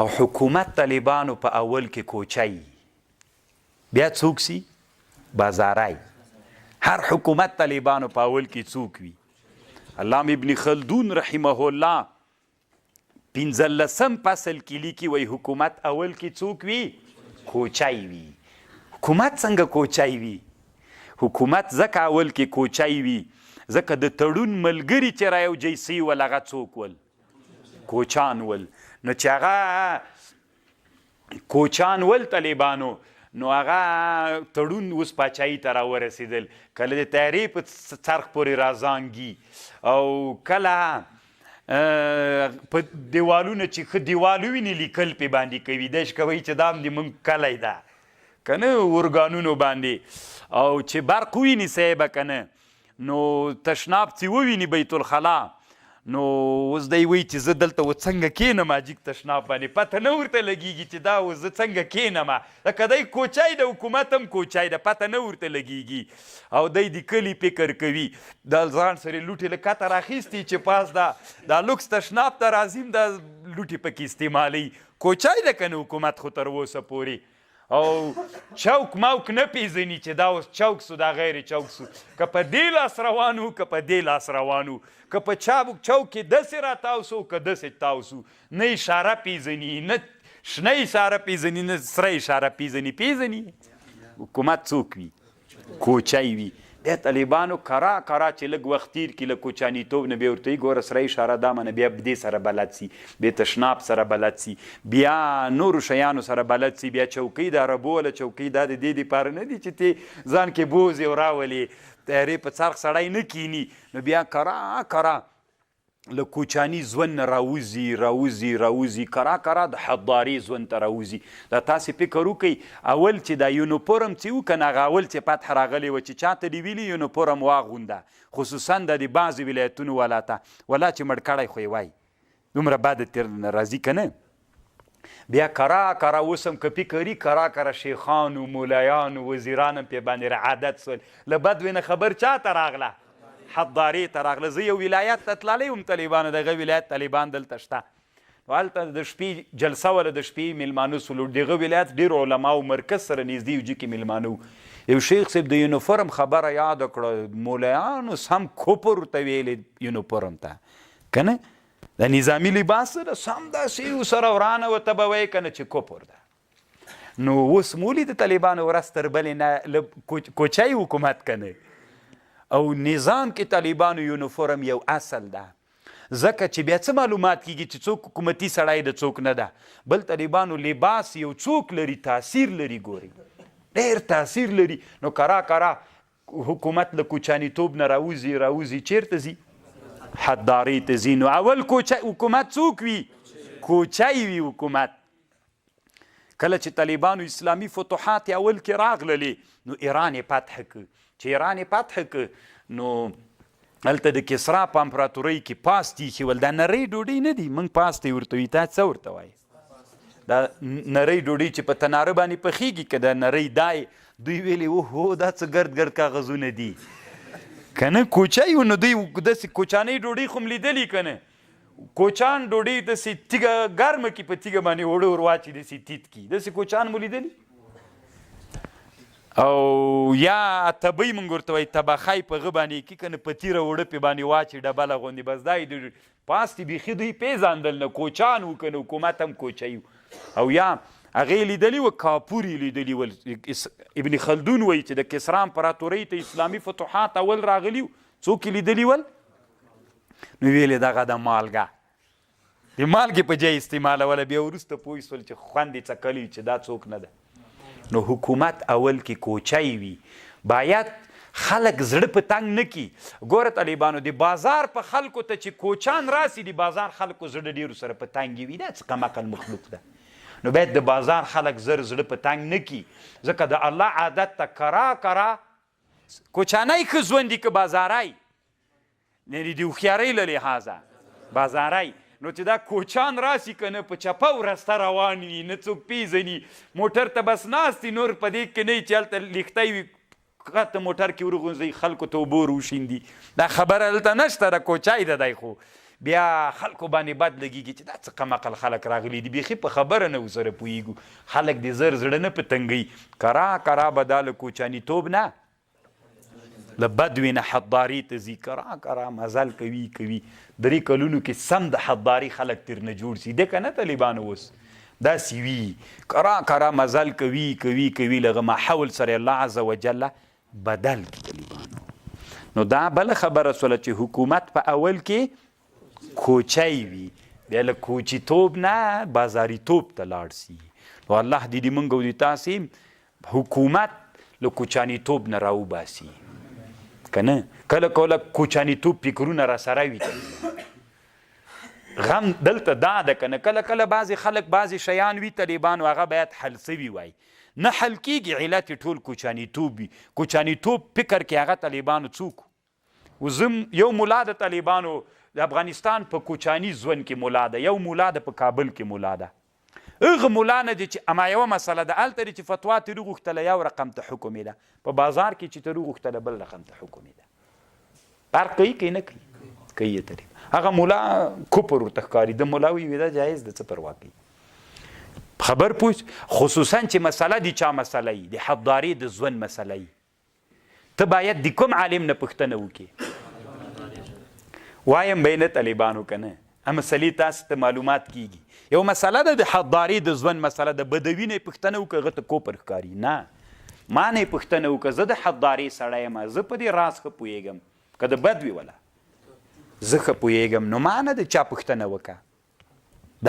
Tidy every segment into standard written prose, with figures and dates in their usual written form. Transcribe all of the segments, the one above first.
او حکومت طالبانو په اول کې کوچی بیا څوک سي بازارای هر حکومت طالبانو په اول کې څوک وي علامه ابن خلدون رحمه الله 15 فصل کې لیکي وای حکومت اول کې څوک وي کوچی وي حکومت څنګه کوچی وي حکومت ځکه اول کې کوچی وي ځکه د تړون ملګري چې رايوجی سي ول هغه څوک ول کوچان ول نو چې هغه کوچان ول طالبانو نو هغه تړون اوس پاچاهي ته راورسېدل کله د تیارې په څرخ پورې رازانګي او کله په دیوالونه چې ښه دیوال وویني لیکل پې باندې کوي دش کوي چې دا هم د موږ کلی ده که نه ارګانونو باندې او چې برق وویني صاحبه که نه نو تشناب چې وویني بیت الخلا نو اوس دی وایي چې زه دلته و څنګه کښېنم عجیب تشناب باندې پته نه ورته لګېږي چې دا اوس زه څنګه کښېنم لکه دی کوچی د حکومت هم کوچی ده پته نه ورته لګېږي او دی د کلي فکر کوي دا ځان سره لوټې له کته راخیستي چې پاس دا لوکس تشناب ته راځي دا لوټې پکې استعمالوي کوچی ده که نه حکومت خو تر اوسه پورې او چوک موک نه پیژني چې دا اوس چوک سو دا غیر چوک سو که په دې لاس روان وو که په دې لاس روان وو که په چوک کې داسې راتاو سو که داسې تاو سو نه اشاره پیژني نه شنه اشاره پیژني نه سره اشاره پیژني حکومت څوک وي کوچی وي بیا طالبانو کرا چې لږ وخت تیر کړي له کوچانیتوب نه بیا ورته وایي ګوره سره اشاره دا منه بیا دې سره بلد سي بیا تشناب سره بلد سي بیا نورو شیانو سره بلد سي بیا چوکۍ د عربو وله چوکۍ دا د دې دپاره نه دي چې ته ځان کې بوزې او راولې تیارې په څرخ سړی نه کیني نو بیا کرا له کوچاني ژوند نه راوځي کرا د حضاري ژوند ته راوځي دا تاسې فکر وکئ اول چې دا یونیفورم چې و که نه هغه اول چې فتح راغلی وه چې چاته دې ویلي یونیفورم واغونده خصوصا د بعضې ولایتونو ولاته ولا چې مړ کړی خو یې وایي دومره بد تیر راځي که نه بیا کرا اوس هم که فکري کرا شیخانو مولایانو وزیران هم پې باندې عادت سول له بد وینه خبر چاته راغله حضارې ته راغله زه یو ولایت ته تللی وم طالبانو دغه ولایت طالبان دلته شته نو هلته د شپې جلسه وله د شپې میلمانه سولو دغه ولایت ډېر علماو مرکز سره نږدې یو جي کې میلمانه وو یو شیخ صاحب د یونیفورم خبره یاده کړه مولایانو سم کوپر ورته ویلې یونیفورم ته که نه د نظامي لباس سره سم داسې سره ورانه ورته به وایي که نه چې کوپر ده نو اوس مولي د طالبانو ورځ تر بلې نه کوچی حکومت که نه او نظام کې طالبانو یونیفورم یو اصل ده ځکه چې بیا څه معلومات کیږي چې څوک حکومتي سړی د څوک نه ده بل طالبانو لباس یو څوک لري تاثیر لري ګوري ډېر تاثیر لري نو کرا حکومت له کوچانیتوب نه راوځي چیرته ځي حدارۍ ته ځي نو اول حکومت څوک وي کوچی وي حکومت کله چې طالبانو اسلامي فتوحات اول کې راغللې نو ایران یې فتح که چې ایران یې فتح که نو هلته د کسرا په امپراتورۍ کې پاستې ایښي ول دا نرۍ ډوډۍ نه دي موږ پاستې ورته وي تا څه ورته وایي دا نرۍ ډوډۍ چې په تناره باندې پخېږي که دا نرۍ دای دوی ویلې اوهو دا څه ګرد کاغذونه دي که نه کوچی و نو دوی داسې کوچانۍ ډوډۍ خو م لیدلي که نه کوچان ډوډۍ داسې تیږه ګرمه کي په تیږه باندې اوړه ور واچي داسې تیت کي داسې کوچان مو لیدلي او یا تبۍ مونږ ورته وایي تبخی په هغه باندې کي که نه په تیره اوړه پې باندې واچي ډبله غوندې بس دا یې پاستې بیخي دوی پیژندل نه کوچان و که نه حکومت هم کوچی و او یا هغې لیدلي وه کاپور یې لیدلي ول ابن خلدون وایي چې د کسرا امپراتورۍ ته اسلامي فتوحات اول راغلي و څوک یې لیدلي ول نو ویلې دغه د مالګه د مالګې په ځای استعمالوله بیا وروسته پوه شول چې خوند یې څکلی چې دا څوک نه ده نو حکومت اول کې کوچی وي باید خلک زړه په تنګ نه کي ګوره طالبانو د بازار په خلکو ته چې کوچان راسي د بازار خلکو زړه ډېرو سره په تنګ وي دا څه کمعقل مخلوق ده نو باید د بازار خلک زړه په تنګ نه کي ځکه د الله عادت ته کرا کوچانی ښه ژوند دي که بازاری یعنې د هوښیارۍ له لحاظه بازاری نو چې دا کوچان راسي که نه په چپه ورسته روان وي نه څوک پیژني موټر ته بس ناست دي نور په دې کې نه چې هلته لیکتی وي قطه موټر کې ورغورځوي خلکو ته اوبه وروشیندي دا خبره هلته نشته ده کوچی ده دی خو بیا خلکو باندې بد لګېږي چې دا څه کمعقل خلک راغلي دي بیخي په خبره نه ورسره پوهېږو خلک د زر زړه نه په تنګوي کرا کرا به دا له کوچانیتوب نه له بدوي نه حداري ته ځي کرا کرا مزل کوي 3 کلونو کې سم د حداري خلک ترنه جوړ سي دی که نه طالبانو اوس داسې وي کرا کرا مزل کوي لغه ماحول سره الله عز وجل بدل کړي طالبانو نو دا بله خبره سوله چې حکومت په اول کې کوچی وي بیا له کوچیتوب نه بازاریتوب ته لاړ سي نو الله دې موږ او دې تاسې حکومت له کوچانیتوب نه راوباسي که نه کله کوله کوچانیتوب فکرونه راسره وي غم دلته دا ده که نه کله بعضې خلک بعضې شیان وي طالبانو هغه باید حل سوي وای نه حل کېږي علت ټول کوچانیتوب وي کوچانیتوب فکر کې هغه طالبانو څوک زه یو ملا د طالبانو د افغانستان په کوچاني ژوند کې ملا ده یو ملا ده په کابل کې ملا ده هغه ملا نه دی چې اما یوه مسله ده هلته دی چې فتوا ترې وغوښتله یو رقم ته حکم ده په بازار کې چې ترې وغوښتله بل رقم ته حکم ده فرق کوي که نه کوي ترې هغه ملا کفر ورته ښکاري د ملا وي دا جایز ده څه پروا کوي خبر پوه خصوصا چې مسله د چا مسله وي د حداري د ژوند مسله وي ته باید د کوم عالم نه پوښتنه وکړې وایم به نه طالبانو که نه مسلې تاسو ته معلومات کیږي یو مسله ده د حداري د ژوند مسله د بدوي نه پوښتنه وکړه هغه ته کوپر ښکاري نه ما نه پوښتنه وکړه زه د حداري سړی یم زه په دې راز ښه پوهېږم که د بدوي ولا زه ښه پوهېږم نو ما نه د چا پوښتنه وکړه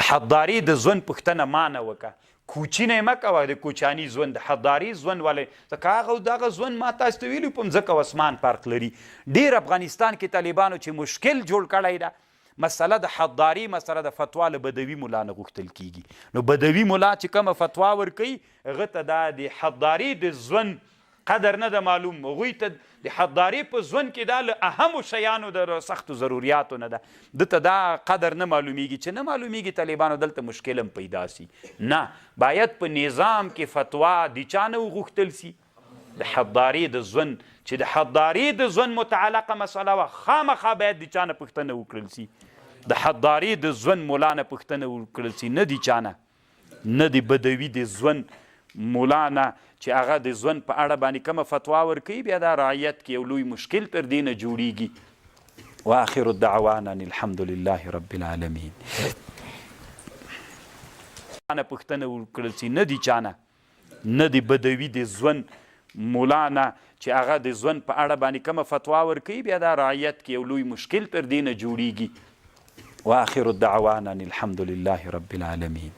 د حداري د ژوند پوښتنه ما نه وکړه کوچي نه یې مه کوه د کوچاني ژوند د حداري ژوند ولې ځکه هغه دغه ژوند ما تاسو ته ویلي په مځکه او اسمان فرق لري ډېر افغانستان کې طالبانو چې مشکل جوړ کړی ده مسله د حداري مسله د فتوا له بدوي ملا نه غوښتل کیږي نو بدوي ملا چې کومه فتوا ورکوي هغه ته دا د حداري د ژوند قدر نه ده معلوم هغوی ته د حداري په ژوند کې دا له اهمو شیانو د سختو ضروریاتو نه ده دته دا قدر نه معلومیږي چې نه معلومیږي طالبانو دلته مشکل هم پیدا سي نه باید په نظام کې فتوا د چا نه وغوښتل سي د حداري د ژوند چې د حداري د ژوند متعلقه مسله وه خامخا باید د چا نه پوښتنه وکړل سي د حداري د ژوند ملا نه پوښتنه وکړل سي نه د چا نه د بدوي د ژوند مولا نه چې هغه د ژوند په اړه باندې کومه فتوا ورکوي بیا دا رعیت کې یو لوی مشکل تر دې نه جوړیږي واخر الدعوانا ان الحمد لله رب العالمین نه پوښتنه وکړل سي نه د چا نه د بدوي د ژوند مولا نه چې هغه د ژوند په اړه باندې کومه فتوا ورکوي بیا دا رعیت کې یو لوی مشکل تر دې نه جوړیږي واخر الدعوانا ان الحمد لله رب العالمین